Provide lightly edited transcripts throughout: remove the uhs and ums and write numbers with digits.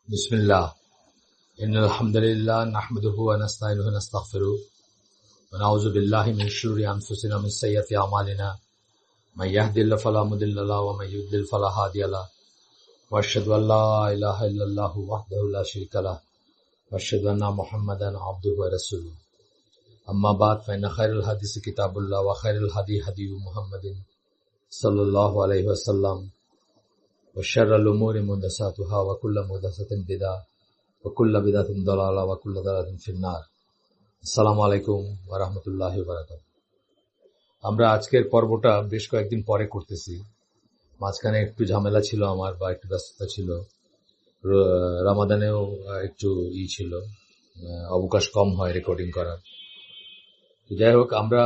बिस्मिल्लाह इन्नल हम्दुलिल्लाह नहमदुहु व नस्तईनुहु व नस्तगफिरुह व नऊज़ु बिल्लाहि मिन शुरूरि अनफुसिना व मिन सय्यिआति अमालिना मन यहदिल्लाहु फला मुदिल्ल लहु व मन युद्लिल फला हादिय लहु व अशहदु अन ला इलाहा इल्लल्लाहु वहदहु ला शरीका लहु व अशहदु अन्ना मुहम्मदन अब्दुहु व रसूलुहु अम्मा बाद फ़इन्न खैरल हदीस किताबुल्लाह व खैरल हदी हदी मुहम्मदिन सल्लल्लाहु अलैहि वसल्लम व शर्रल उमूरि मुहदसातुहा व कुल्लु मुहदसातिन बिदअह व कुल्लु बिदअतिन दलाला व कुल्लु दलालातिन फिन्नार। আসসালামু আলাইকুম ওয়া রাহমাতুল্লাহি ওয়া বারাকাতুহু। আমরা আজকের পর্বটা বেশ কয়েকদিন পরে করতেছি। মাঝখানে একটু ঝামেলা ছিল আমার, বা একটু ব্যস্ততা ছিল। রমাদানেও একটু ছিল, অবকাশ কম হয় রেকর্ডিং করার। যাই হোক, আমরা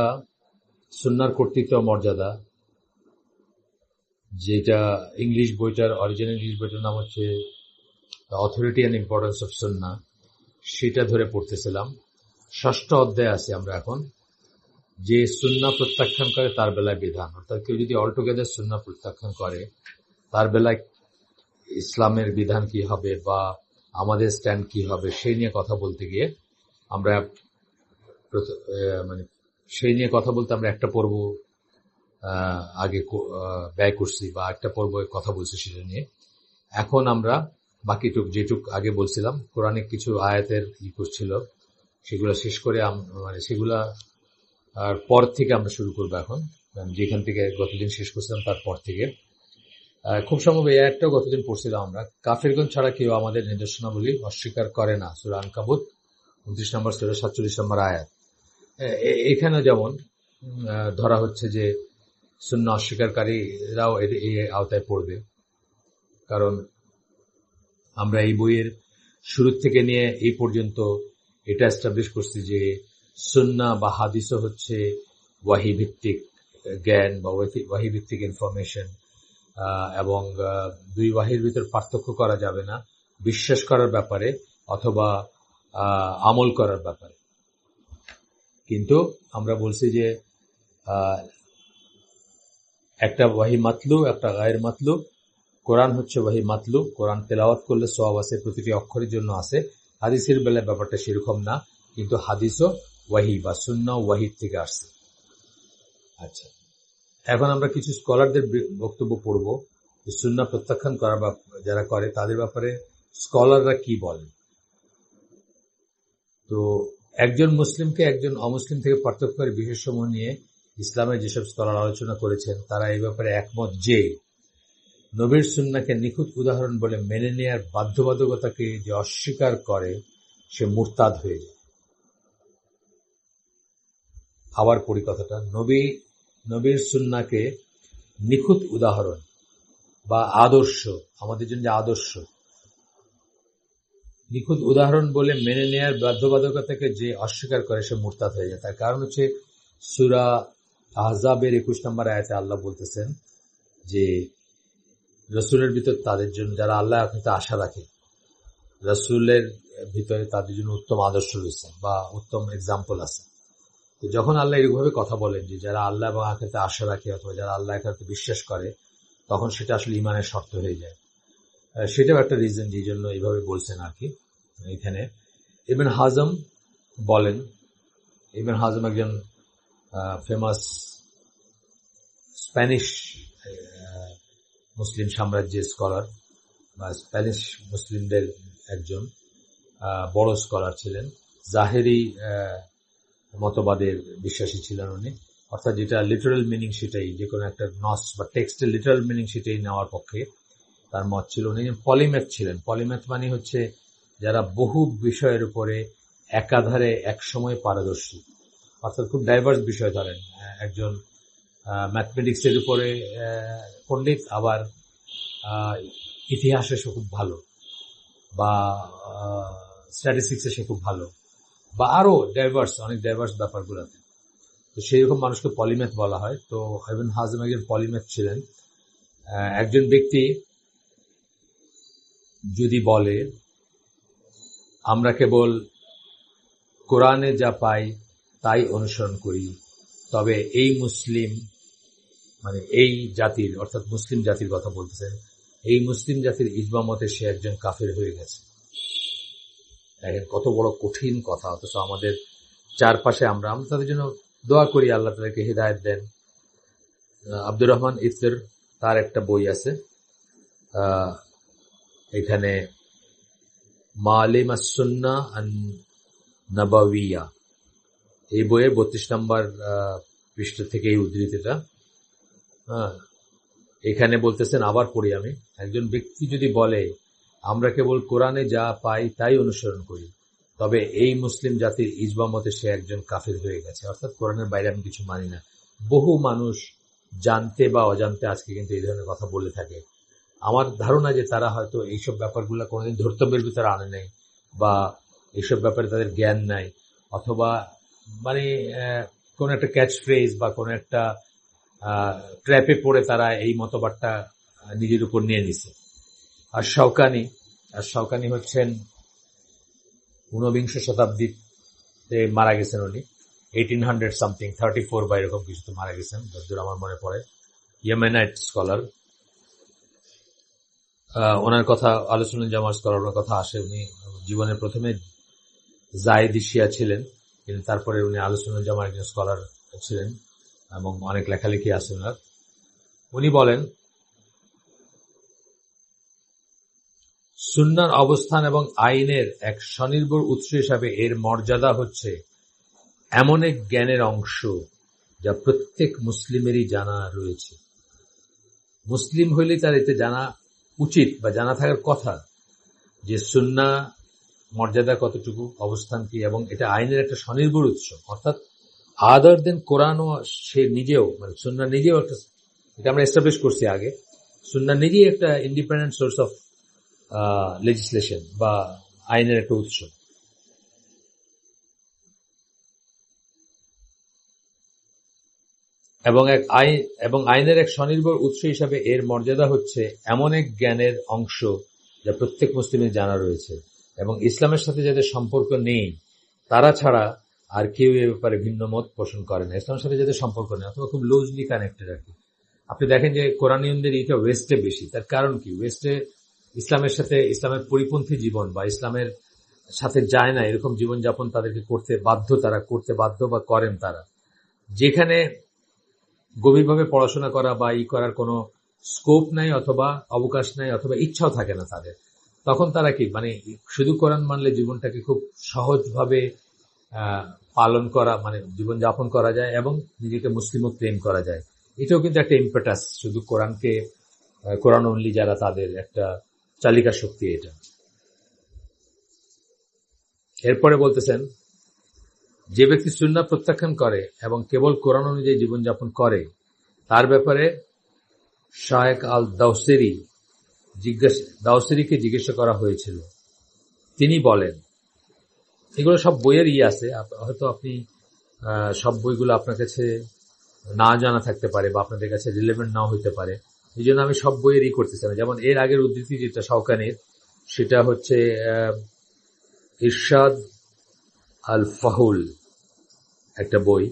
সুন্নাহর কর্তৃত্ব মর্যাদা, যেটা ইংলিশ বইটার অরিজিনাল ইংলিশ বইটার নাম হচ্ছে the authority and importance of সুন্নাহ, সেটা ধরে পড়তেছিলাম। ষষ্ঠ অধ্যায় আছে আমরা এখন। যে সুন্নাহ প্রত্যাখ্যান করে তার বেলায় বিধান, অর্থাৎ কেউ যদি অলটুগেদার সুন্নাহ প্রত্যাখ্যান করে তার বেলায় ইসলামের বিধান কি হবে বা আমাদের স্ট্যান্ড কি হবে, সেই নিয়ে কথা বলতে গিয়ে আমরা সেই নিয়ে কথা বলতে আমরা একটা পর্ব আগে ব্যয় করছি, বা একটা পর্বে কথা বলছি সেটা নিয়ে। এখন আমরা বাকিটুক যেটুক আগে বলছিলাম, কোরআনিক কিছু আয়াতের করছিল, সেগুলো শেষ করে সেগুলা পর থেকে আমরা শুরু করবো এখন, যেখান থেকে গতদিন শেষ করছিলাম তারপর থেকে। খুব সম্ভব এই আয়াতটাও গতদিন পড়ছিলাম আমরা। কাফিরগণ ছাড়া কেউ আমাদের নিদর্শনাবলী অস্বীকার করে না, সূরা আনকাবুত 29 নম্বর সূরা 47 নম্বর আয়াত। এখানে যেমন ধরা হচ্ছে যে সুন্নাহ অস্বীকারীরাও এই আওতায় পড়বে, কারণ আমরা এই বইয়ের শুরু থেকে নিয়ে এই পর্যন্ত এটা এস্টাবলিশ করছি যে সুন্নাহ বা হাদিসও হচ্ছে ওয়াহি ভিত্তিক জ্ঞান বা ওয়াহি ভিত্তিক ইনফরমেশন, এবং দুই ওয়াহির ভিতর পার্থক্য করা যাবে না বিশ্বাস করার ব্যাপারে অথবা আমল করার ব্যাপারে। কিন্তু আমরা বলছি যে একটা ওয়াহি মাতলু, একটা গায়ের মাতলু। কোরআন হচ্ছে ওয়াহি মাতলু, কোরআন তেলাওয়াত করলে সওয়াব আছে, প্রতিটি অক্ষরের জন্য আছে। হাদিসের বেলায় ব্যাপারটা সেরকম না, কিন্তু হাদিসও ওয়াহি বা সুন্নাহ ওয়াহির থেকে আসছে। আচ্ছা, এখন আমরা কিছু স্কলারদের বক্তব্য পড়ব যে সুন্নাহ প্রত্যাখ্যান করা বা যারা করে তাদের ব্যাপারে স্কলাররা কি বলেন। তো একজন মুসলিমকে একজন অমুসলিম থেকে পার্থক্য করে বিষয়সমূহ নিয়ে ইসলামের যেসব স্কলার আলোচনা করেছেন তারা এই ব্যাপারে একমত যে নবীর সুন্নাহকে নিখুঁত উদাহরণ বলে মেনে নেওয়ার বাধ্যবাধকতাকে যে অস্বীকার করে সে মুরতাদ হয়ে যায়। আবার পড়ি কথাটা, নবীর সুন্নাহকে নিখুঁত উদাহরণ বা আদর্শ, আমাদের জন্য যে আদর্শ, নিখুঁত উদাহরণ বলে মেনে নেওয়ার বাধ্যবাধকতাকে যে অস্বীকার করে সে মুরতাদ হয়ে যায়। তার কারণ হচ্ছে সূরা আহজাবের 21 নম্বর আয়াতে আল্লাহ বলতেছেন যে রসুলের ভিতর তাদের জন্য যারা আল্লাহ আখিরাতে আশা রাখে, রসুলের ভিতরে তাদের জন্য উত্তম আদর্শ রয়েছে বা উত্তম এক্সাম্পল আছে। তো যখন আল্লাহ এরকমভাবে কথা বলেন যে যারা আল্লাহ এবং আখিরাতে আশা রাখে অথবা যারা আল্লাহ আখিরাতে বিশ্বাস করে, তখন সেটা আসলে ঈমানের শর্ত হয়ে যায়। সেটাও একটা রিজন যে জন্য এইভাবে বলছেন আর কি। এখানে ইবন হাজম বলেন, ইবন হাজম একজন ফেমাস স্প্যানিশ মুসলিম সাম্রাজ্যের স্কলার বা স্প্যানিশ মুসলিমদের একজন বড় স্কলার ছিলেন। জাহেরি মতবাদের বিশ্বাসী ছিলেন উনি, অর্থাৎ যেটা লিটারাল মিনিং সেটাই, যে কোনো একটা নস বা টেক্সটের লিটারাল মিনিং সেটাই নেওয়ার পক্ষে তার মত ছিল। উনি পলিম্যাথ ছিলেন। পলিম্যাথ মানে হচ্ছে যারা বহু বিষয়ের উপরে একাধারে একসময় পারদর্শী, অর্থাৎ খুব ডাইভার্স বিষয়। ধরেন একজন ম্যাথমেটিক্সের উপরে পণ্ডিত, আবার ইতিহাসে সে খুব ভালো, বা স্ট্যাটিস্টিক্সে সে খুব ভালো, বা আরো ডাইভার্স, অনেক ডাইভার্স ব্যাপারগুলোতে। তো সেই রকম মানুষকে পলিম্যাথ বলা হয়। তো ইবন হাজম একজন পলিম্যাথ ছিলেন। একজন ব্যক্তি যদি বলে আমরা কেবল কোরআনে যা পাই তাই অনুসরণ করি, তবে এই মুসলিম, মানে এই জাতির, অর্থাৎ মুসলিম জাতির কথা বলতেছেন, এই মুসলিম জাতির ইজমা মতে সে একজন কাফের হয়ে গেছে। দেখেন কত বড় কঠিন কথা, অথচ আমাদের চারপাশে আমরা তাদের জন্য দোয়া করি, আল্লাহ তাদেরকে হিদায়াত দেন। আব্দুর রহমান ইফতের তার একটা বই আছে, এখানে মালিম আস-সুন্নাহ আন-নাবাওয়িয়া, এই বইয়ের 32 নম্বর পৃষ্ঠা থেকে এই উদ্ধৃতিটা। এখানে বলতেছেন, আবার পড়ি আমি, একজন ব্যক্তি যদি বলে আমরা কেবল কোরআনে যা পাই তাই অনুসরণ করি, তবে এই মুসলিম জাতির ইজমা মতে সে একজন কাফির হয়ে গেছে, অর্থাৎ কোরআনের বাইরে আমি কিছু মানি না। বহু মানুষ জানতে বা অজান্তে আজকে কিন্তু এই ধরনের কথা বলে থাকে। আমার ধারণা যে তারা হয়তো এইসব ব্যাপারগুলো কোনোদিন ধর্তব্যের ভিতরে আনে নাই, বা এইসব ব্যাপারে তাদের জ্ঞান নাই, অথবা মানে কোন একটা ক্যাচ ফ্রেজ বা কোন একটা ট্র্যাপে পড়ে তারা এই মতবাদটা নিজের উপর নিয়ে নিছে। আর শওকানি হচ্ছেন 19 শতাব্দীতে মারা গেছেন উনি, 1800 সামথিং 34 বা এরকম কিছুতে মারা গেছেন যতদূর আমার মনে পড়ে। ইয়েমেনাইট স্কলার, ওনার কথা আলোচনা জামার স্কলারের কথা আসে। উনি জীবনের প্রথমে জায়েদি শিয়া ছিলেন, কিন্তু তারপরে উনি আলোচনা জামার একজন স্কলার ছিলেন এবং অনেক লেখালেখি আছে ওনার। উনি বলেন, সুন্নাহর অবস্থান এবং আইনের এক স্বনির্ভর উৎস হিসাবে এর মর্যাদা হচ্ছে এমন এক জ্ঞানের অংশ যা প্রত্যেক মুসলিমেরই জানা রয়েছে। মুসলিম হইলে তার এতে জানা উচিত বা জানা থাকার কথা যে সুন্নাহ মর্যাদা কতটুকু, অবস্থান কি, এবং এটা আইনের একটা স্বনির্ভর উৎস, অর্থাৎ আদার দেন কোরআনও সে নিজেও, মানে সুন্নাহ নিজেও একটা, এটা আমরা এস্টাবলিশ করছি আগে, সুন্নাহ নিজেই একটা ইন্ডিপেন্ডেন্ট সোর্স অফ লেজিসলেশন বা আইনের একটা উৎস। এবং আইনের এক স্বনির্ভর উৎস হিসাবে এর মর্যাদা হচ্ছে এমন এক জ্ঞানের অংশ যা প্রত্যেক মুসলিমের জানা রয়েছে, এবং ইসলামের সাথে যাদের সম্পর্ক নেই তারা ছাড়া আর কেউ এ ব্যাপারে ভিন্ন মত পোষণ করে না। ইসলামের সাথে যাদের সম্পর্ক নেই অথবা খুব লুজলি কানেক্টেড আর কি। আপনি দেখেন যে কোরআনীয়দের এটা ওয়েস্টে বেশি। তার কারণ কি? ওয়েস্টে ইসলামের সাথে, ইসলামের পরিপন্থী জীবন বা ইসলামের সাথে যায় না এরকম জীবনযাপন তাদেরকে করতে বাধ্য বা করেন তারা। যেখানে গভীরভাবে পড়াশোনা করা বা করার কোনো স্কোপ নাই অথবা অবকাশ নাই অথবা ইচ্ছাও থাকে না তাদের, তখন তারা কি মানে শুধু কোরআন মানলে জীবনটাকে খুব সহজভাবে পালন করা, মানে জীবনযাপন করা যায় এবং নিজেকে মুসলিমও ক্লেম করা যায়। এটাও কিন্তু একটা ইম্পেটাস, শুধু কোরআন অনলি যারা, তাদের একটা চালিকা শক্তি এটা। এরপরে বলতেছেন, যে ব্যক্তি সুন্নাহ প্রত্যাখ্যান করে এবং কেবল কোরআন অনুযায়ী জীবনযাপন করে তার ব্যাপারে শায়েখ আল দাওসেরিকে জিজ্ঞাসা করা হয়েছিল। তিনি বলেন, এগুলো সব বইয়ের আছে, হয়তো আপনি সব বইগুলো আপনার কাছে না জানা থাকতে পারে বা আপনাদের কাছে রিলেভেন্ট নাও হইতে পারে, এই জন্য আমি সব বইয়ের করতেছি না। যেমন এর আগের উদ্ধৃতি যেটা শওকানির, সেটা হচ্ছে ইরশাদ আল ফাহুল একটা বই,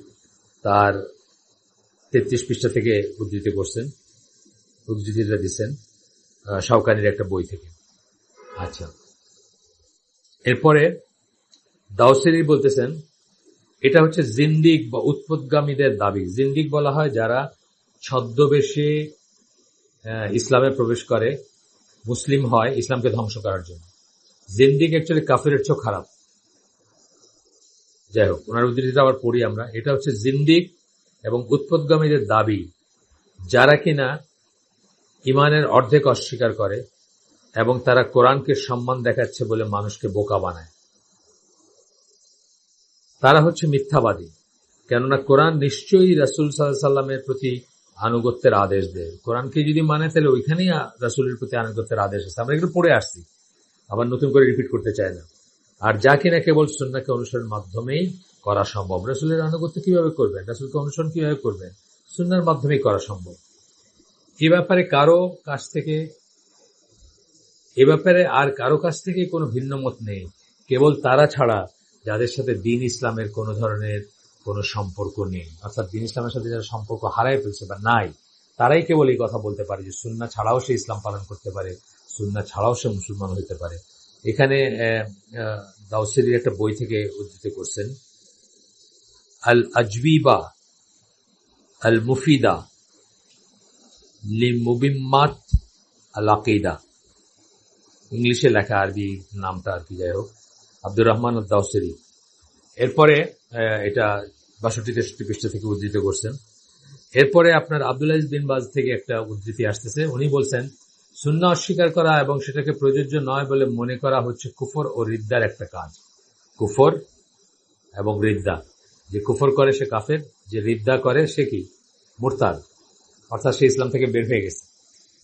তার 33 পৃষ্ঠা থেকে উদ্ধৃতিটা দিচ্ছেন শওকানির একটা বই থেকে। আচ্ছা, এরপরে দাওসেরি বলতেছেন, এটা হচ্ছে জিন্দিক বা উৎপত্তিগামীদের দাবি। জিন্দিক বলা হয় যারা ছদ্মবেশে ইসলামে প্রবেশ করে, মুসলিম হয় ইসলামকে ধ্বংস করার জন্য। জিন্দিক অ্যাকচুয়ালি কাফেরের চেয়েও খারাপ। যাই হোক, ওনার উদ্ধৃতিটা আবার পড়ি আমরা। এটা হচ্ছে জিন্দিক এবং উৎপত্তিগামীদের দাবি যারা কিনা ইমানের অর্ধেক অস্বীকার করে এবং তারা কোরআনকে সম্মান দেখাচ্ছে বলে মানুষকে বোকা বানায়। তারা হচ্ছে মিথ্যাবাদী, কেননা কোরআন নিশ্চয়ই রাসূল সাল্লাল্লাহু আলাইহি সাল্লামের প্রতি আনুগত্যের আদেশ দেয়। কোরআনকে যদি মানে তাহলে ওইখানেই রাসূলের প্রতি আনুগত্যের আদেশ আছে। আমরা এগুলো পড়ে আসছি, আবার নতুন করে রিপিট করতে চাই না। আর যা কিনা কেবল সুন্নাহকে অনুসরণের মাধ্যমেই করা সম্ভব। রাসূলের আনুগত্য কিভাবে করবেন, রাসূলকে অনুসরণ কিভাবে করবেন? সুন্নাহর মাধ্যমেই করা সম্ভব। এ ব্যাপারে আর কারো কাছ থেকে কোনো ভিন্ন মত নেই, কেবল তারা ছাড়া যাদের সাথে দ্বীন ইসলামের কোনো ধরনের কোনো সম্পর্ক নেই। অর্থাৎ দ্বীন ইসলামের সাথে যারা সম্পর্ক হারায় ফেলছে বা নাই, তারাই কেবল এই কথা বলতে পারে যে সুন্নাহ ছাড়াও সে ইসলাম পালন করতে পারে, সুন্নাহ ছাড়াও সে মুসলমান হতে পারে। এখানে দাউসিরির একটা বই থেকে উদ্ধৃত করছেন, আল আজবিবা আল মুফিদা লিমুবিম্মাত আল আকিদা, ইংলিশে লেখা, আরবি নামটা আর কি, যাই হোক, আব্দুর রহমান দাউসিরি। এরপরে এটা 62-63 পৃষ্ঠা থেকে উদ্ধৃত করছেন। এরপরে আপনার আব্দুল আজিজ বিন বাজ থেকে একটা উদ্ধৃতি আসতেছে। উনি বলছেন, সুন্নাহ অস্বীকার করা এবং সেটাকে প্রযোজ্য নয় বলে মনে করা হচ্ছে কুফর ও রিদ্দার একটা কাজ। কুফর এবং রিদ্দা, যে কুফর করে সে কাফের, যে রিদ্দা করে সে কি মুরতাদ, অর্থাৎ সে ইসলাম থেকে বের হয়ে গেছে।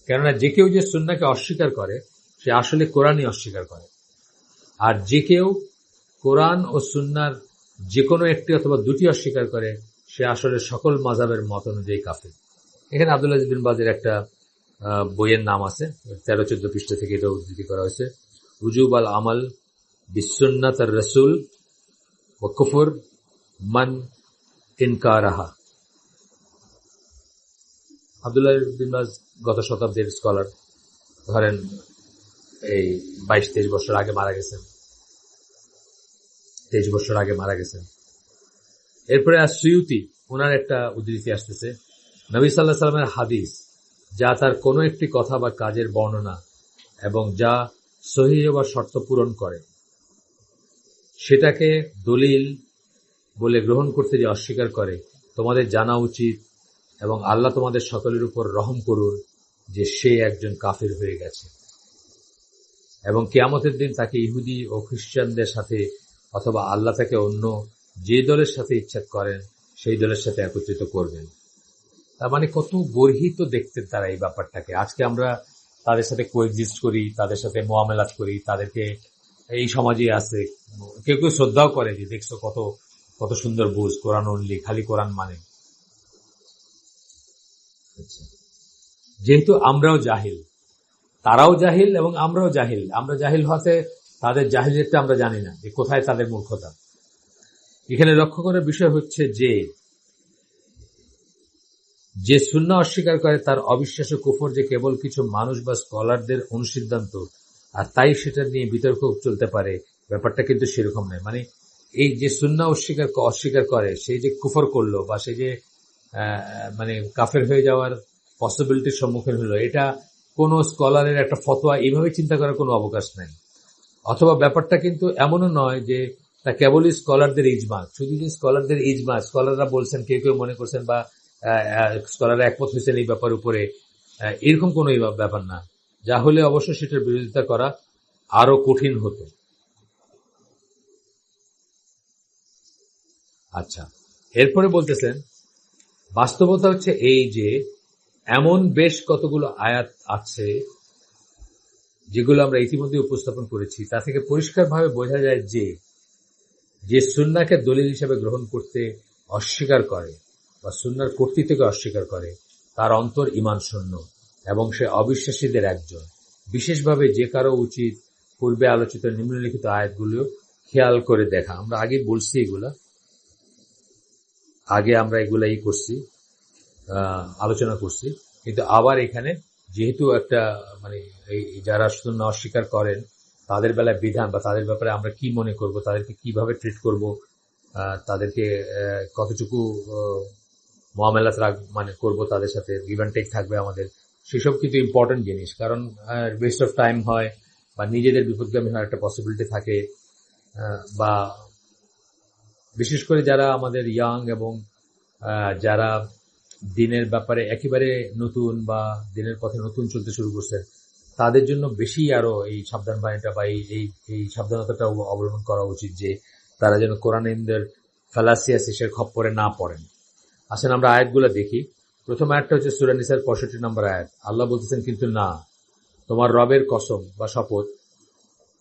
কেননা যে কেউ যে সুন্নাহকে অস্বীকার করে সে আসলে কোরআনই অস্বীকার করে, আর যে কেউ কোরআন ও সুন্নাহর যে কোনো একটি অথবা দুটি অস্বীকার করে সে আসলে সকল মাযহাবের মত অনুযায়ী কাফের। এখানে আব্দুল আজিজ বিন বাজের একটা বইয়ের নাম আছে, 13-14 পৃষ্ঠা থেকে এটা উদ্ধৃতি করা হয়েছে, উজুব আল আমাল বিসুন্নাত আর রাসূল ওয়া কুফর মান ইনকারাহা। আব্দুল আজিজ বিন বাজ গত শতাব্দীর স্কলার, ধরেন এই 22-23 বছর আগে মারা গেছেন, 23 বছর আগে মারা গেছেন। এরপরে সুয়ুতি, ওনার একটা উদ্ধৃতি আসতেছে, নবী সাল্লাল্লাহু আলাইহি সাল্লামের হাদিস যা তার কোনো একটি কথা বা কাজের বর্ণনা এবং যা সহিহ বা শর্ত পূরণ করে সেটাকে দলিল বলে গ্রহণ করতে যে অস্বীকার করে, তোমাদের জানা উচিত এবং আল্লাহ তোমাদের সকলের উপর রহম করুন যে সে একজন কাফির হয়ে গেছে এবং কিয়ামতের দিন তাকে ইহুদি ও খ্রিস্টানদের সাথে অথবা আল্লাহ তাকে অন্য যে দলের সাথে ইচ্ছা করেন সেই দলের সাথে একত্রিত করবেন। তার মানে কত গর্হিত দেখতেন তারা এই ব্যাপারটাকে। আজকে আমরা তাদের সাথে কোএক্সিস্ট করি, তাদের সাথে মুআমালাত করি, তাদেরকে এই সমাজে আছে, কেউ কেউ শ্রদ্ধাও করে যে দেখছো কত কত সুন্দর বুঝ, কোরআন অনলি, খালি কোরআন মানে। যেহেতু আমরাও জাহিল, তারাও জাহিল এবং আমরাও জাহিল, আমরা জাহিল হতে তাদের জাহিলিয়াতটা আমরা জানি না যে কোথায় তাদের মূর্খতা। এখানে লক্ষ্য করার বিষয় হচ্ছে যে সুন্নাহ অস্বীকার করে তার অবিশ্বাস ও কুফর যে কেবল কিছু মানুষ বা স্কলারদের অনুসিদ্ধান্ত, আর তাই সেটা নিয়ে বিতর্ক চলতে পারে, ব্যাপারটা কিন্তু সেরকম নয়। মানে এই যে সুন্নাহ অস্বীকার করে সেই যে কুফর করলো বা সে যে মানে কাফের হয়ে যাওয়ার পসিবিলিটির সম্মুখীন হলো, এটা কোনো স্কলারের একটা ফতোয়া এইভাবে চিন্তা করার কোনো অবকাশ নাই। অথবা ব্যাপারটা কিন্তু এমনও নয় যে তা কেবলই স্কলারদের ইজমা, শুধু যে স্কলারদের ইজমা, স্কলাররা বলছেন, কেউ কেউ মনে করছেন বা স্কলাররা একমত হয়েছেন এই ব্যাপার উপরে, এরকম কোনো ব্যাপার না। যা হলে অবশ্য সেটার বিরোধিতা করা আরো কঠিন হতো। আচ্ছা, এরপরে বলতেছেন বাস্তবতা হচ্ছে এই যে এমন বেশ কতগুলো আয়াত আছে যেগুলো আমরা ইতিমধ্যে উপস্থাপন করেছি, তা থেকে পরিষ্কারভাবে বোঝা যায় যে সুন্নাহকে দলিল হিসেবে গ্রহণ করতে অস্বীকার করে বা সুন্নাহর কর্তৃত্বকে অস্বীকার করে তার অন্তর ঈমান শূন্য এবং সে অবিশ্বাসীদের একজন। বিশেষভাবে যে কারো উচিত পূর্বে আলোচিত নিম্নলিখিত আয়াতগুলো খেয়াল করে দেখা। আমরা আগে বলছি এগুলা, আগে আমরা এগুলাই করছি, আলোচনা করছি, কিন্তু আবার এখানে যেহেতু একটা মানে যারা সুন্নাহ অস্বীকার করেন তাদের বেলায় বিধান বা তাদের ব্যাপারে আমরা কি মনে করব, তাদেরকে কিভাবে ট্রিট করব, তাদেরকে কতটুকু মুআমালাত মানে করব, তাদের সাথে গিভ অ্যান্ড টেক থাকবে আমাদের, সেসব কিন্তু ইম্পর্টেন্ট জিনিস। কারণ ওয়েস্ট অফ টাইম হয় বা নিজেদের বিপদগামী হওয়ার একটা পসিবিলিটি থাকে, বা বিশেষ করে যারা আমাদের ইয়াং এবং যারা দিনের ব্যাপারে একেবারে নতুন বা দিনের পথে নতুন চলতে শুরু করছে, তাদের জন্য বেশি আরো এই সাবধান বাণীটা বা এই সাবধানতাটা অবলম্বন করা উচিত যে তারা যেন কোরআনের ফালাসিয়াসিসের খপ্পরে না পড়েন। আসেন আমরা আয়াতগুলো দেখি। প্রথম আয়াতটা হচ্ছে সূরা নিসার 65 নম্বর আয়াত। আল্লাহ বলতেছেন, কিন্তু না, তোমার রবের কসম বা শপথ,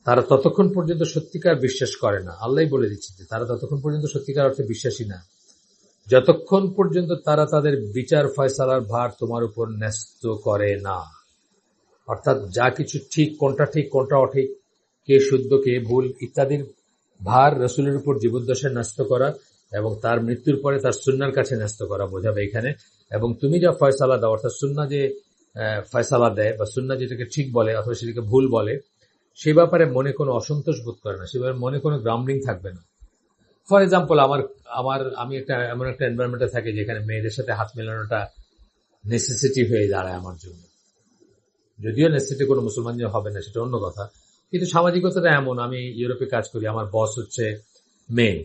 তারা ততক্ষণ পর্যন্ত সত্যিকার বিশ্বাস করে না। আল্লাহই বলে দিচ্ছে যে তারা ততক্ষণ পর্যন্ত সত্যিকার অর্থে বিশ্বাসী না যতক্ষণ পর্যন্ত তারা তাদের বিচার ফয়সালার ভার তোমার উপর ন্যস্ত করে না। অর্থাৎ যা কিছু ঠিক, কোনটা অঠিক, কে শুদ্ধ কে ভুল ইত্যাদির ভার রাসূলের উপর জীবদ্দশায় ন্যস্ত করা এবং তার মৃত্যুর পরে তার সুন্নার কাছে ন্যস্ত করা বোঝাবে এখানে। এবং তুমি যা ফয়সালা দাও, অর্থাৎ সুন্না যে ফয়সালা দেয় বা সুন্না যেটাকে ঠিক বলে অথবা সেটাকে ভুল বলে, সে ব্যাপারে মনে কোনো অসন্তোষ বোধ করে না, সে ব্যাপারে মনে কোনো গ্রাম্বলিং থাকবে না। ফর এক্সাম্পল, আমি এমন একটা এনভায়রনমেন্টে থাকি যেখানে মেয়েদের সাথে হাত মেলানোটা নেসেসিটি হয়ে দাঁড়ায় আমার জন্য। যদিও নেসেসিটি কোনো মুসলমান যে হবে না সেটা অন্য কথা, কিন্তু সামাজিকতাটা এমন। আমি ইউরোপে কাজ করি, আমার বস হচ্ছে মেয়ে,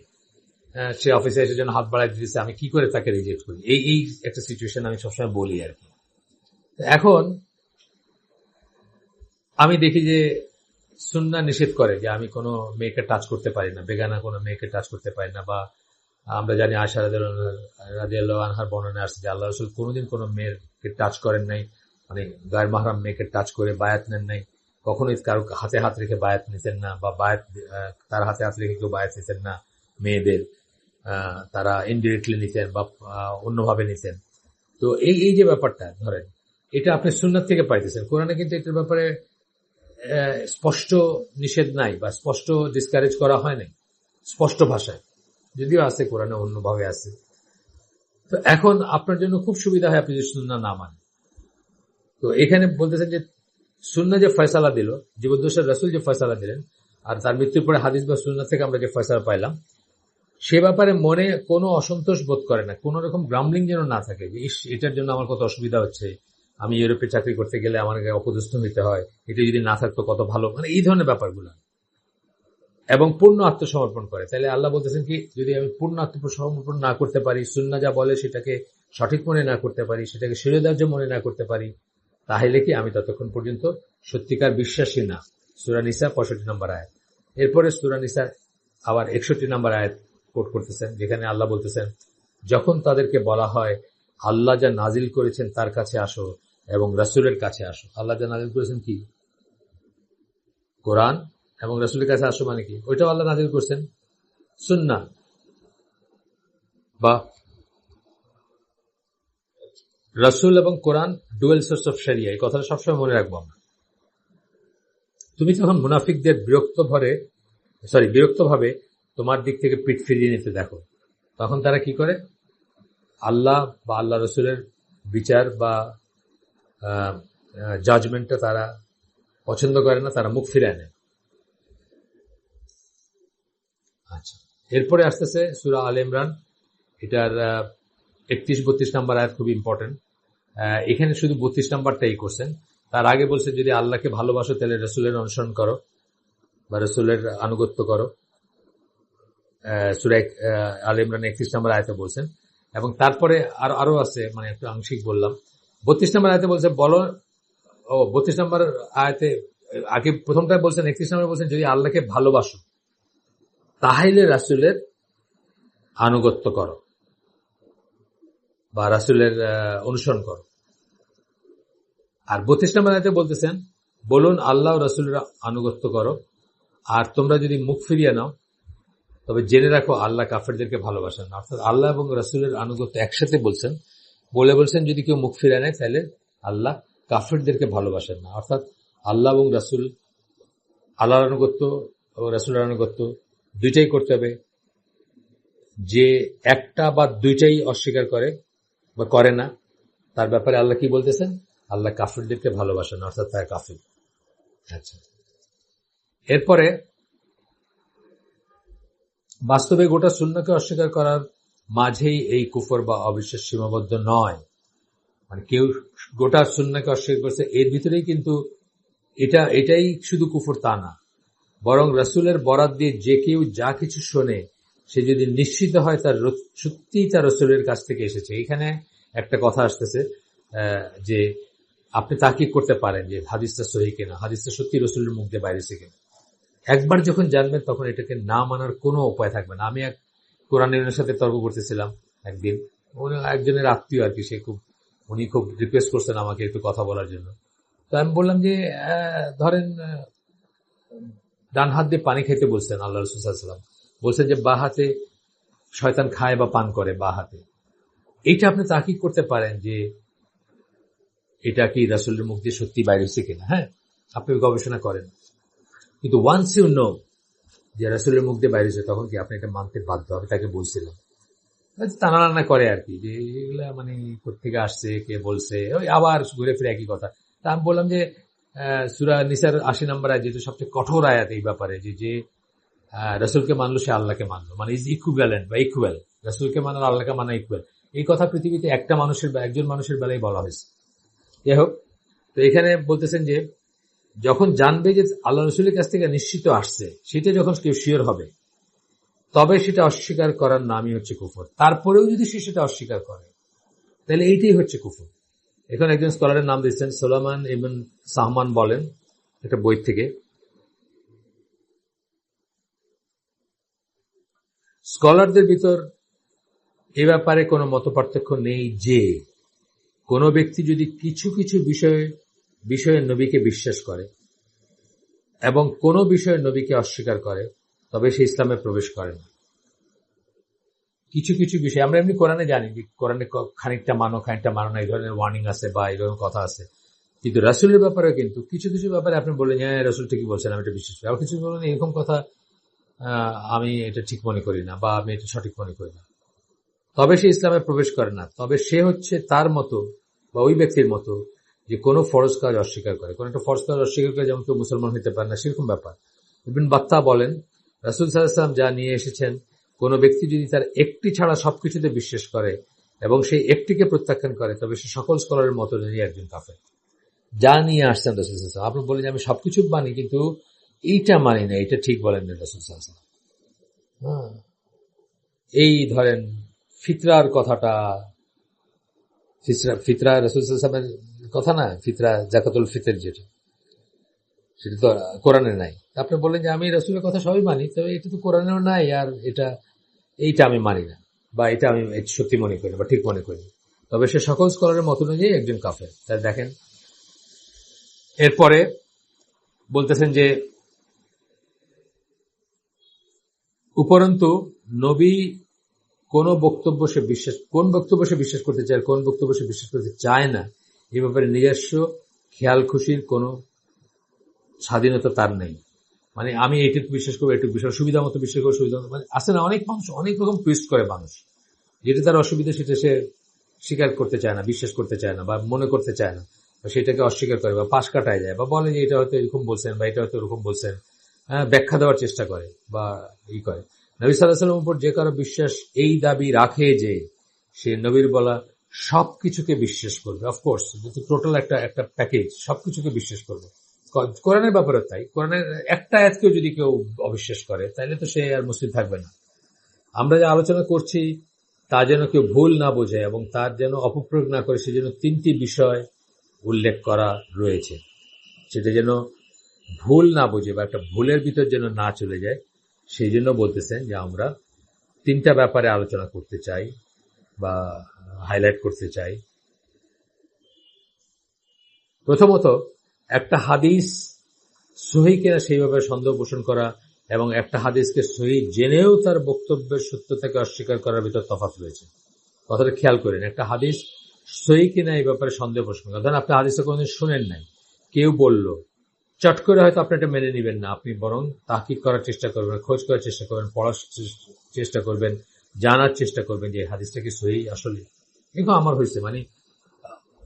সে অফিসে এসে যেন হাত বাড়াই দিয়েছে, আমি কি করে তাকে রিজেক্ট করি? এই একটা সিচুয়েশন আমি সবসময় বলি আর কি। এখন আমি দেখি যে সুন্নাহ নিষেধ করে যে আমি কোনো মেয়েকে টাচ করতে পারি না, বেগানা কোনো মেয়েকে টাচ করতে পারি না। বা আমরা জানি আয়েশা রাদিয়াল্লাহু আনহার বর্ণনা আসছে যে আল্লাহ রাসূল কোনোদিন কোনো মেয়েকে টাচ করেন নাই, মানে গায়ের মাহরাম মেয়েকে টাচ করে বায়াত নেন নাই, কখনোই কারো হাতে হাত রেখে বায়াত নিতেন না, বা বায়াত তার হাতে হাত রেখে কেউ বায়াত নিতেন না মেয়েদের, তারা ইনডিরেক্টলি নিতেন বা অন্যভাবে নিতেন। তো এই যে ব্যাপারটা ধরেন, এটা আপনি সুন্নাত থেকে পাইতেছেন। কোরআনে কিন্তু এটার ব্যাপারে স্পষ্ট নিষেধ নাই বা স্পষ্ট ডিসকারেজ করা হয় নাই স্পষ্ট ভাষায়, যদিও আছে কোরআনে অন্যভাবে আছে। তো এখন আপনার জন্য খুব সুবিধা হয় আপনি যে সুন্নাহ না মানেন। তো এখানে বলতেছেন যে সুন্নাহ যে ফয়সালা দিল, জীবদ্দশার রাসূল যে ফয়সালা দিলেন, আর তার মৃত্যুর পরে হাদিস বা সুন্নাহ থেকে আমরা যে ফয়সালা পাইলাম, সে ব্যাপারে মনে কোনো অসন্তোষ বোধ করে না, কোন রকম গ্রাম্বলিং যেন না থাকে যে ইস এটার জন্য আমার কত অসুবিধা হচ্ছে, আমি ইউরোপে চাকরি করতে গেলে আমাকে অপদস্থ হইতে হয়, এটা যদি না থাকতো কত ভালো, মানে এই ধরনের ব্যাপারগুলো। এবং পূর্ণ আত্মসমর্পণ করে। তাহলে আল্লাহ বলতেছেন কি, যদি আমি পূর্ণ আত্মসমর্পণ না করতে পারি, সুন্নাহ যা বলে সেটাকে সঠিক মনে না করতে পারি, সেটাকে শিরোধার্য মনে না করতে পারি, তাহলে কি আমি ততক্ষণ পর্যন্ত সত্যিকার বিশ্বাসী না। সূরা নিসা 65 নম্বর আয়াত। এরপরে সূরা নিসা আবার 61 নম্বর আয়াত কোট করতেছেন, যেখানে আল্লাহ বলতেছেন, যখন তাদেরকে বলা হয় আল্লাহ যা নাজিল করেছেন তার কাছে আসো এবং রাসূলের কাছে আসো। আল্লাহ যা নাজিল করেছেন কি? কোরআন। এবং রাসূলের কাছে আসো মানে কি? ওইটাও আল্লাহ নাজিল করছেন সুন্নাহ বা রাসূল এবং কোরআন ডুয়েল সোর্স অফ শরিয়া। এই কথাটা সবসময় মনে রাখবো আমরা। তুমি যখন মুনাফিকদের বিরক্তভাবে তোমার দিক থেকে পিঠ ফিরিয়ে নিতে দেখো, তখন তারা কি করে? আল্লাহ বা আল্লাহ রসুলের বিচার বা জাজমেন্টটা তারা পছন্দ করে না, তারা মুখ ফিরে নেয়। আচ্ছা, এরপরে আসতেছে সূরা আলে ইমরান, এটার 31-32 নম্বর আয়াত খুব ইম্পর্টেন্ট। এখানে শুধু 32 নম্বরটাই করছেন। তার আগে বলছে যদি আল্লাহকে ভালোবাসো তাহলে রসুলের অনুসরণ করো বা রসুলের আনুগত্য করো। সূরা আলে ইমরান 31 নম্বর আয়াতে বলছেন। এবং তারপরে আরো আছে, মানে একটু আংশিক বললাম। 32 নম্বর আয়াতে বলছে বলো, 32 নম্বর আয়াতে আগে প্রথমটা বলছেন, 31 নম্বর বলছেন যদি আল্লাহকে ভালোবাসো তাহলে রাসূলের আনুগত্য করো বা রাসূলের অনুসরণ করো। আর 32 নম্বর আয়াতে বলতেছেন বলুন আল্লাহ ও রাসূলের আনুগত্য করো, আর তোমরা যদি মুখ ফিরিয়ে নাও তবে জেনে রাখো আল্লাহ কাফেরদেরকে ভালোবাসেন না। অর্থাৎ আল্লাহ এবং রাসূলের আনুগত্য একসাথে বলছেন, বলছেন যদি কেউ মুখ ফিরিয়ে নেয় তাহলে আল্লাহ কাফেরদেরকে ভালোবাসেন না। অর্থাৎ আল্লাহ এবং রাসূল, আল্লাহর আনুগত্য এবং রাসূলের আনুগত্য দুইটাই করতে হবে। যে একটা বা দুইটাই অস্বীকার করে বা করে না, তার ব্যাপারে আল্লাহ কি বলতেছেন? আল্লাহ কাফেরদেরকে ভালোবাসেন, অর্থাৎ তারা কাফের। আচ্ছা, এরপরে বাস্তবে গোটা সুন্নাহকে অস্বীকার করার মাঝেই এই কুফর বা অবিশ্বাস সীমাবদ্ধ নয়। মানে কেউ গোটা সুন্নাহকে অস্বীকার করছে এর ভিতরেই কিন্তু এটাই শুধু কুফর তা না, বরং রাসূলের বরাত দিয়ে যে কেউ যা কিছু শোনে সে যদি নিশ্চিত হয় তার সত্যিই তার রাসূলের কাছ থেকে এসেছে। এখানে একটা কথা আসতেছে যে আপনি তাকিদ করতে পারেন যে হাদিসটা সহিহ কিনা, হাদিসটা সত্যি রাসূলের মুখ দিয়ে বাইরেছে কিনা। একবার যখন জানবেন তখন এটাকে না মানার কোনো উপায় থাকবে না। আমি এক কোরআনের সাথে তর্ক করতেছিলাম একদিন, একজনের আত্মীয় আর কি, উনি খুব রিকোয়েস্ট করছেন আমাকে একটু কথা বলার জন্য। তো আমি বললাম যে ধরেন ডান হাত দিয়ে পানি খাইতে বলছেন আল্লাহ রাসূল সাল্লাল্লাহু আলাইহি ওয়াসাল্লাম, বলছেন যে বা হাতে শয়তান খায় বা পান করে বা হাতে। এইটা আপনি তাকিদ করতে পারেন যে এটা কি রাসূলের মুখ দিয়ে সত্যি বাইরে হচ্ছে কিনা। হ্যাঁ, আপনি গবেষণা করেন, কিন্তু ওয়ান্স ইউ নো যে রাসূলের মুখ দিয়ে বাইরে হচ্ছে তখন কি আপনি এটা মানতে বাধ্য হবে। তাকে বলছিলাম টানা টানা করে আর কি, যে এগুলা মানে কোথেকে আসছে, কে বলছে, ওই আবার ঘুরে ফিরে একই কথা। তা আমি বললাম যে সূরা নিসার ৮০ নম্বর আয়াত, যেহেতু সবচেয়ে কঠোর আয়াত এই ব্যাপারে, যে রসুলকে মানলো সে আল্লাহকে মানলো, মানে ইজ ইকুইভ্যালেন্ট বা ইকুয়াল, রসুলকে মানার আল্লাহকে মানা ইকুয়াল। এই কথা পৃথিবীতে একটা মানুষের বা একজন মানুষের বেলায় বলা হয়েছে। যাই হোক, তো এখানে বলতেছেন যে যখন জানবে যে আল্লাহ রসুলের কাছ থেকে নিশ্চিত আসছে, সেটা যখন কেউ শিওর হবে, তবে সেটা অস্বীকার করার নামই হচ্ছে কুফর। তারপরেও যদি সে সেটা অস্বীকার করে, তাহলে এইটাই হচ্ছে কুফর। এখন একজন স্কলারের নাম দিচ্ছেন সোলামান ইবন সাহমান, বলেন একটা বই থেকে, স্কলারদের ভিতর এ ব্যাপারে কোনো মতপার্থক্য নেই যে কোনো ব্যক্তি যদি কিছু কিছু বিষয়ে নবীকে বিশ্বাস করে এবং কোনো বিষয়ে নবীকে অস্বীকার করে, তবে সে ইসলামে প্রবেশ করে না। কিছু কিছু বিষয় আমরা এমনি কোরআনে জানি যে কোরআনে খানিকটা মানো খানিকটা মানো না, এই ধরনের ওয়ার্নিং আছে বা এই ধরনের কথা আছে, কিন্তু রাসূলের ব্যাপারে কিন্তু কিছু কিছু ব্যাপারে আপনি বললেন হ্যাঁ রাসূল ঠিকই বলছেন, আমি এটা বিশ্বাস করি, আর কিছু বলেন এরকম কথা আমি এটা ঠিক মনে করি না বা আমি এটা সঠিক মনে করি না, তবে সে ইসলামে প্রবেশ করে না। তবে সে হচ্ছে তার মতো বা ওই ব্যক্তির মতো যে কোনো ফরজ কাজ অস্বীকার করে, কোন একটা ফরজ কাজ অস্বীকার করে, যেমন কেউ মুসলমান হতে পারে না, সেরকম ব্যাপার। ইবন বাত্তা বলেন রাসূল সাল্লাল্লাহু আলাইহি ওয়াসাল্লাম যা নিয়ে এসেছেন, কোন ব্যক্তি যদি তার একটি ছাড়া সবকিছুতে বিশ্বাস করে এবং সেই একটিকে প্রত্যাখ্যান করে, তবে সে সকল স্কলারের মতো নিয়ে একজন কাফের। যা নিয়ে আসছেন রাসূল সাল্লাল্লাহু আলাইহি ওয়াসাল্লাম, আপনি বলেন যে আমি সবকিছু মানি কিন্তু এইটা মানি না, এটা ঠিক বলেন না রাসূল সাল্লাল্লাহু আলাইহি ওয়াসাল্লাম। এই ধরেন ফিতরার কথাটা, ফিতরা রাসূল সাল্লাল্লাহু আলাইহি ওয়াসাল্লামের কথা না, ফিতরা যাকাতুল ফিতর যেটা, সেটা তো কোরআনে নাই। আপনি বললেন যে আমি রাসূলের কথা সবই মানি, তবে এটা তো কোরআনেও নাই, আর এইটা আমি মানি না, বা এটা আমি সত্যি মনে করি না বা ঠিক মনে করি, তবে সে সকল স্কলারের মত অনুযায়ী একজন কাফের। তাই দেখেন, এরপরে বলতেছেন যে উপরন্তু নবী কোন বক্তব্য সে বিশ্বাস করতে চায়, কোন বক্তব্য সে বিশ্বাস করতে চায় না, এ ব্যাপারে নিজস্ব খেয়াল খুশির কোন স্বাধীনতা তার নেই। মানে আমি এইটুকু বিশ্বাস করবো, এইটুকু বিশ্বাস, সুবিধা মতো বিশ্বাস করবো, সুবিধা মতো, মানে আছে না অনেক মানুষ অনেক রকম টুইস্ট করে, মানুষ যেটা তার অসুবিধা সেটা সে স্বীকার করতে চায় না, বিশ্বাস করতে চায় না বা মনে করতে চায় না, বা সেটাকে অস্বীকার করে বা পাশ কাটায় যায়, বা বলে যে এটা হয়তো এরকম বলছেন বা এটা হয়তো এরকম বলছেন, ব্যাখ্যা দেওয়ার চেষ্টা করে বা ই করে। নবী সাল্লাল্লাহু আলাইহি ওয়াসাল্লামের উপর যে কারো বিশ্বাস এই দাবি রাখে যে সে নবীর বলা সবকিছুকে বিশ্বাস করবে, অফকোর্স টোটাল একটা প্যাকেজ, সবকিছুকে বিশ্বাস করবে। কোরআনের ব্যাপারে তাই, কোরআনের একটা আয়াতকেও যদি কেউ অবিশ্বাস করে, তাহলে তো সে আর মুসলিম থাকবে না। আমরা যে আলোচনা করছি তা যেন কেউ ভুল না বোঝে এবং তার যেন অপপ্রয়োগ না করে, সেজন্য 3টি বিষয় উল্লেখ করা রয়েছে। সেটা যেন ভুল না বোঝে বা একটা ভুলের ভিতর যেন না চলে যায়, সেই জন্য বলতেছেন যে আমরা 3টা ব্যাপারে আলোচনা করতে চাই বা হাইলাইট করতে চাই। প্রথমত, একটা হাদিস সহিহ কিনা সেই ব্যাপারে সন্দেহ পোষণ করা এবং একটা হাদিসকে সহিহ জেনেও তার বক্তব্যের সত্যতাকে অস্বীকার করার ভিতর তফাৎ রয়েছে। কথাটা খেয়াল করেন, একটা হাদিস সহিহ কিনা এই ব্যাপারে সন্দেহ পোষণ করা, ধরেন আপনি হাদিসটা কোনোদিন শুনেন নাই, কেউ বলল, চট করে হয়তো আপনি এটা মেনে নেবেন না, আপনি বরং তাহকিক করার চেষ্টা করবেন, খোঁজ করার চেষ্টা করবেন, পড়ার চেষ্টা করবেন, জানার চেষ্টা করবেন যে হাদিসটা কি সহিহ আসলে। কিন্তু আমার হয়েছে, মানে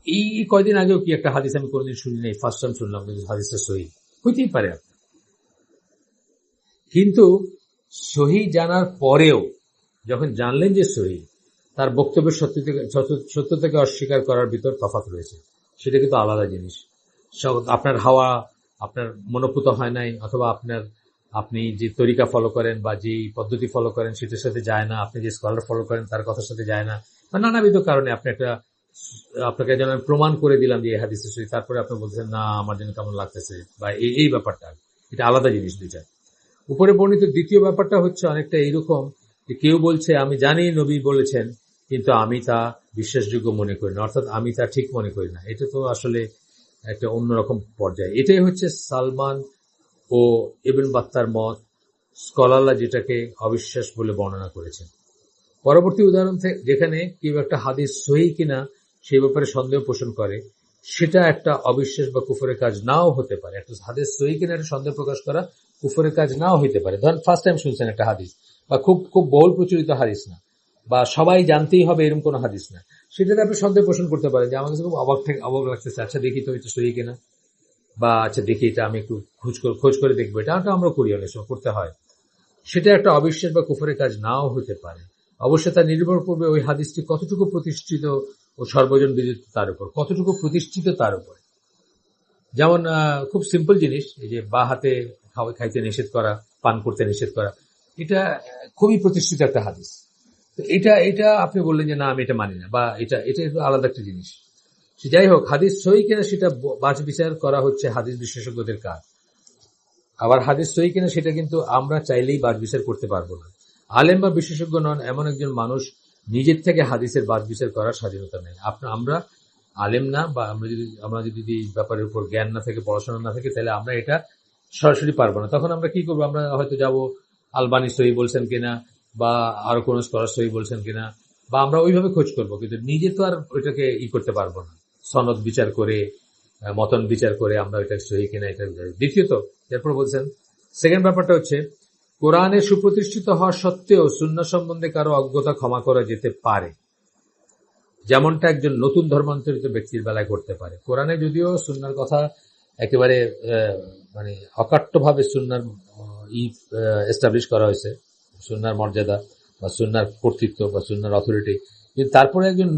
এই কয়দিন আগেও কি একটা হাদিস আমি কোনোদিন শুনি নাই, ফার্স্ট টাইম শুনলাম, কিন্তু হাদিসটা সহিহ হইতেই পারে। কিন্তু সহিহ জানার পরেও যখন জানলেন যে সহিহ, তার বক্তব্যের সত্যতাকে অস্বীকার করার ভিতর তফাৎ রয়েছে, সেটা কিন্তু আলাদা জিনিস। আপনার হাওয়া আপনার মনোপুত হয় নাই, অথবা আপনি যে তরিকা ফলো করেন বা যে পদ্ধতি ফলো করেন সেটার সাথে যায় না, আপনি যে স্কলার ফলো করেন তার কথার সাথে যায় না, বা নানাবিধ কারণে আপনাকে যেন প্রমাণ করে দিলাম যে এই হাদিসে সহিহ, তারপরে আপনি বলছেন না আমার জন্য কেমন লাগতেছে, বা এই ব্যাপারটা, এটা আলাদা জিনিস দুইটা। উপরে বর্ণিত দ্বিতীয় ব্যাপারটা হচ্ছে অনেকটা এইরকম যে কেউ বলছে আমি জানি নবী বলেছেন, কিন্তু আমি তা বিশ্বাসযোগ্য মনে করি না, অর্থাৎ আমি তা ঠিক মনে করি না। এটা তো আসলে একটা অন্যরকম পর্যায়ে। এটাই হচ্ছে সালমান ও ইবন বাত্তার মত, স্কলাররা যেটাকে অবিশ্বাস বলে বর্ণনা করেছেন। পরবর্তী উদাহরণ থেকে, যেখানে কেউ একটা হাদিস সহিহ কিনা সেই ব্যাপারে সন্দেহ পোষণ করে, সেটা একটা অবিশ্বাস বা কুফরের কাজ নাও হতে পারে। একটা হাদিস সহিহ কিনা একটা সন্দেহ প্রকাশ করা কুফরের কাজ নাও হইতে পারে। ধরেন ফার্স্ট টাইম শুনছেন একটা হাদিস, বা খুব খুব বহুল প্রচলিত হাদিস না, বা সবাই জানতেই হবে এরকম কোনো হাদিস না, সেটাতে আপনি সন্দেহ পোষণ করতে পারেন যে আমার কাছে খুব অবাক লাগতেছে, আচ্ছা দেখি তো এটা সহি কিনা, বা আচ্ছা দেখি এটা আমি একটু খোঁজ করে দেখবো, এটা আমরা করি, অনেক সময় করতে হয়। সেটা একটা অবিশ্বাস বা কুফরের কাজ নাও হতে পারে। অবশ্যই তা নির্ভর করবে ওই হাদিসটি কতটুকু প্রতিষ্ঠিত ও সর্বজন বিদিত তার উপর, কতটুকু প্রতিষ্ঠিত তার উপর। যেমন খুব সিম্পল জিনিস, এই যে বা হাতে খাইতে নিষেধ করা, পান করতে নিষেধ করা, এটা খুবই প্রতিষ্ঠিত একটা হাদিস। তো এটা আপনি বললেন যে না আমি এটা মানি না, বা এটা একটু আলাদা একটা জিনিস। যাই হোক, হাদিস সহি কিনা সেটা বাছ বিচার করা হচ্ছে হাদিস বিশেষজ্ঞদের কাজ। আবার হাদিস সহি কিনা সেটা কিন্তু আমরা চাইলেই বাছ বিচার করতে পারবো না। আলেম বা বিশেষজ্ঞ নন এমন একজন মানুষ নিজের থেকে হাদিসের বাছ বিচার করার স্বাধীনতা নেই। আমরা আলেম না, বা আমরা যদি ব্যাপারের উপর জ্ঞান না থাকে, পড়াশোনা না থাকে, তাহলে আমরা এটা সরাসরি পারবো না। তখন আমরা কি করবো, আমরা হয়তো যাব আলবানি সহি বলছেন কিনা, বা আরো কোন স্কলার সহি বলছেন কিনা, বা আমরা ওইভাবে খোঁজ করবো, কিন্তু নিজে তো আর ওইটাকে করতে পারবো না। সনদ বিচার করে, মতন বিচার করে আমরা ওইটা সহি কিনা এটা। দ্বিতীয়ত এরপর বলছেন, সেকেন্ড ব্যাপারটা হচ্ছে, কোরআনে সুপ্রতিষ্ঠিত হওয়া সত্ত্বেও সুন্নাহ সম্বন্ধে কারো অজ্ঞতা ক্ষমা করা যেতে পারে, যেমনটা একজন নতুন ধর্মান্তরিত ব্যক্তির বেলায় করতে পারে। কোরআনে যদিও সুন্নাহর কথা একেবারে মানে অকাট্যভাবে সুন্নাহর এস্টাবলিশ করা হয়েছে, সুন্নাহর মর্যাদা বা সুন্নাহর কর্তৃত্ব বা সুন্নাহর অথরিটি, কিন্তু তারপরে একজন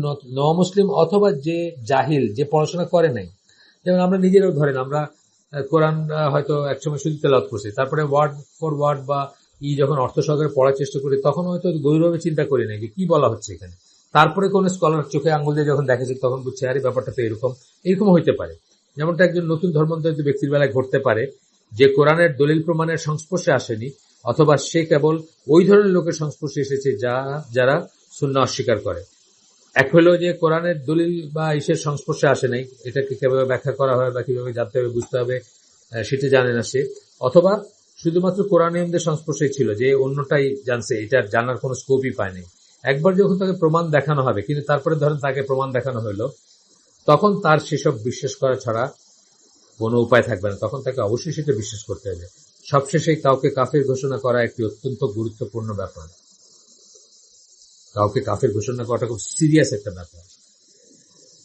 মুসলিম অথবা যে জাহিল, যে পড়াশোনা করে নাই, যেমন আমরা নিজেরাও ধরেন, আমরা কোরআন হয়তো একসময় শুধু তেলাওয়াত করছি, তারপরে ওয়ার্ড ফর ওয়ার্ড বা যখন অর্থ সহকারে পড়ার চেষ্টা করি, তখন হয়তো গভীরভাবে চিন্তা করি না কি বলা হচ্ছে এখানে। তারপরে কোন স্কলার চোখে আঙুল দিয়ে যখন দেখেছে, তখন বুঝছে আরে ব্যাপারটা তো এরকম হইতে পারে। যেমনটা একজন নতুন ধর্মান্তরিত ব্যক্তির বেলায় ঘটতে পারে, যে কোরআনের দলিল প্রমাণের সংস্পর্শে আসেনি, অথবা সে কেবল ওই ধরনের লোকের সংস্পর্শে এসেছে যারা সুন্নাহ অস্বীকার করে। এক হলো যে কোরআনের দলিল বা ইসের সংস্পর্শে আসে নাই, এটাকে কিভাবে ব্যাখ্যা করা হয় বা কিভাবে জানতে হবে বুঝতে হবে সেটা জানে না সে, অথবা শুধুমাত্র কোরআনের সংস্পর্শে ছিল, যে অন্যটাই জানছে, এটা জানার কোনো স্কোপই পায়নি। একবার যখন তাকে প্রমাণ দেখানো হবে, কিন্তু তারপরে ধরেন তাকে প্রমাণ দেখানো হলো, তখন তার সেসব বিশ্বাস করা ছাড়া কোনো উপায় থাকবে না, তখন তাকে অবশ্যই সেটা বিশ্বাস করতে হবে। সবশেষে কাউকে কাফের ঘোষণা করা একটি অত্যন্ত গুরুত্বপূর্ণ ব্যাপার। কাউকে কাফের ঘোষণা করাটা খুব সিরিয়াস একটা ব্যাপার,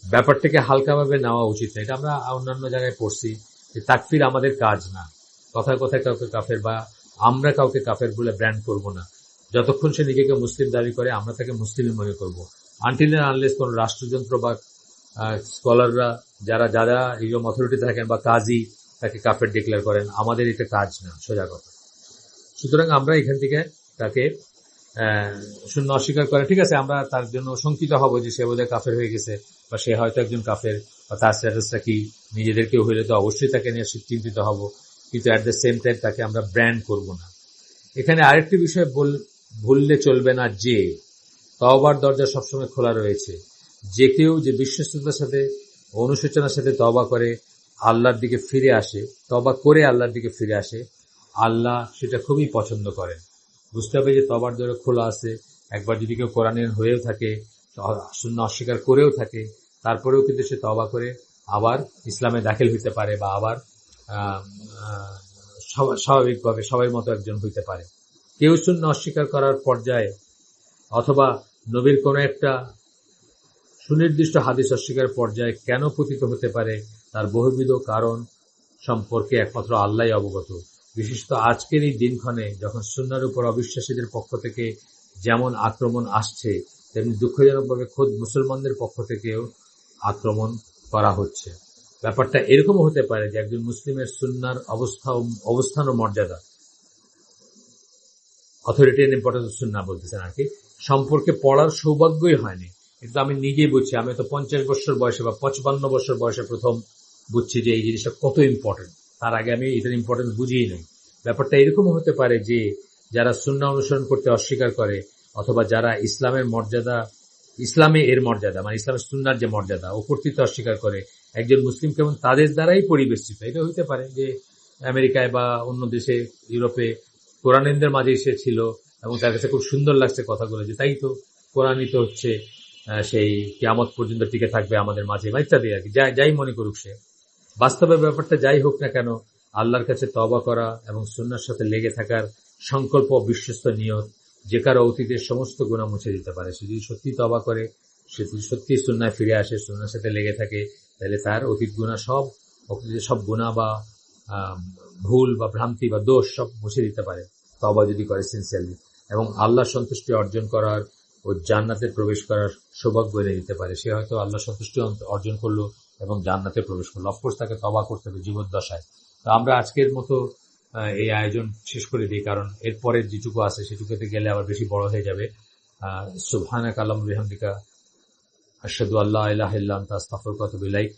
ব্যাপারটাকে হালকাভাবে নেওয়া উচিত না। এটা আমরা অন্যান্য জায়গায় পড়ছি যে তাকফির আমাদের কাজ না, কথায় কথায় কাউকে কাফের, বা আমরা কাউকে কাফের বলে ব্র্যান্ড করব না। যতক্ষণ সে নিজেকে মুসলিম দাবি করে, আমরা তাকে মুসলিমই মনে করব, আনটিল এন্ড আনলেস কোন রাষ্ট্রযন্ত্র বা স্কলাররা যারা এরকম অথরিটি থাকেন বা কাজী তাকে কাফের ডিক্লেয়ার করেন, আমাদের এটা কাজ না, সোজা কথা। সুতরাং আমরা এখান থেকে তাকে শূন্য অস্বীকার করে, ঠিক আছে, আমরা তার জন্য শঙ্কিত হব যে সে বোধহয় কাফের হয়ে গেছে, বা সে হয়তো একজন কাফের, বা তার স্ট্যাটাসটা কি, নিজেদেরকেও হইলে তো অবশ্যই তাকে নিয়ে চিন্তিত হব, কিন্তু অ্যাট দ্য সেম টাইম তাকে আমরা ব্র্যান্ড করব না। এখানে আরেকটি বিষয় ভুললে চলবে না যে তওবার দরজা সবসময় খোলা রয়েছে। যে কেউ যে বিশ্বস্ততার সাথে, অনুশোচনার সাথে তওবা করে আল্লাহর দিকে ফিরে আসে, তওবা করে আল্লাহর দিকে ফিরে আসে, আল্লাহ সেটা খুবই পছন্দ করেন। বুঝতে হবে যে তওবার দরজা খোলা আছে। একবার যদি কেউ কোরআনের হয়েও থাকে, সুন্নাহ অস্বীকার করেও থাকে, তারপরেও কিন্তু সে তওবা করে আবার ইসলামে দাখিল হইতে পারে, বা আবার স্বাভাবিকভাবে সবার মতো একজন হইতে পারে। কেউ সুন্নাহ অস্বীকার করার পর্যায়ে অথবা নবীর কোন একটা সুনির্দিষ্ট হাদিস অস্বীকারের পর্যায়ে কেন পতিত হতে পারে, তার বহুবিধ কারণ সম্পর্কে একমাত্র আল্লাহই অবগত। বিশেষত আজকের এই দিনক্ষণে যখন সুন্নাহর উপর অবিশ্বাসীদের পক্ষ থেকে যেমন আক্রমণ আসছে, তেমনি দুঃখজনকভাবে খোদ মুসলমানদের পক্ষ থেকেও আক্রমণ করা হচ্ছে। ব্যাপারটা এরকমও হতে পারে যে একজন মুসলিমের সুন্নাহর অবস্থান ও মর্যাদা, অথরিটি এন্ড ইম্পর্টেন্স অফ সুন্নাহ বলতেছেন আর কি, সম্পর্কে পড়ার সৌভাগ্যই হয়নি। কিন্তু আমি নিজেই বুঝছি, আমি তো 50 বছর বয়সে বা 55 বছর বয়সে প্রথম বুঝছি যে এই জিনিসটা কত ইম্পর্টেন্ট। তার আগে আমি এটার ইম্পর্টেন্স বুঝিই নাই। ব্যাপারটা এরকমও হতে পারে যে যারা সুন্নাহ অনুসরণ করতে অস্বীকার করে, অথবা যারা ইসলামে এর মর্যাদা, মানে ইসলামের সুন্নাহর যে মর্যাদা ও কর্তৃত্ব অস্বীকার করে, একজন মুসলিম কেমন তাদের দ্বারাই পরিবেষ্টিত। এটা হইতে পারে যে আমেরিকায় বা অন্য দেশে, ইউরোপে কোরআনদের মাঝে এসে ছিল এবং তার কাছে খুব সুন্দর লাগছে কথাগুলো, যে তাই তো কোরআনই তো হচ্ছে সেই কিয়ামত পর্যন্ত টিকে থাকবে আমাদের মাঝে, বা ইত্যাদি আর কি, যাই মনে করুক সে। বাস্তবে ব্যাপারটা যাই হোক না কেন, আল্লাহর কাছে তওবা করা এবং সুন্নাহর সাথে লেগে থাকার সংকল্প, বিশ্বস্ত নিয়ত যে কারো অতীতের সমস্ত গুনাহ মুছে দিতে পারে। সে যদি সত্যি তওবা করে, সে যদি সত্যি সুন্নায় ফিরে আসে, সুন্নার সাথে লেগে থাকে, তাহলে তার অতীতের সব গুনাহ বা ভুল বা ভ্রান্তি বা দোষ সব মুছে দিতে পারে তওবা যদি করে সিনসিয়ারলি, এবং আল্লাহর সন্তুষ্টি অর্জন করার ও জান্নাতে প্রবেশ করার সৌভাগ্য এনে দিতে পারে। সে হয়তো আল্লাহর সন্তুষ্টি অর্জন করলো এবং জান্নাতে প্রবেশ করলো, অফকোর্স তাকে তওবা করতে হবে জীবদ্দশায়। তো আমরা আজকের মতো এই আয়োজন শেষ করে দিই, কারণ এরপরের যেটুকু আছে সেটুকুতে গেলে আবার বেশি বড় হয়ে যাবে। সুবহানাকা আল্লাহুম্মা ওয়া বিহামদিকা আশহাদু আল্লা ইলাহা ইল্লা আনতা আস্তাগফিরুকা ওয়া আতুবু ইলাইক।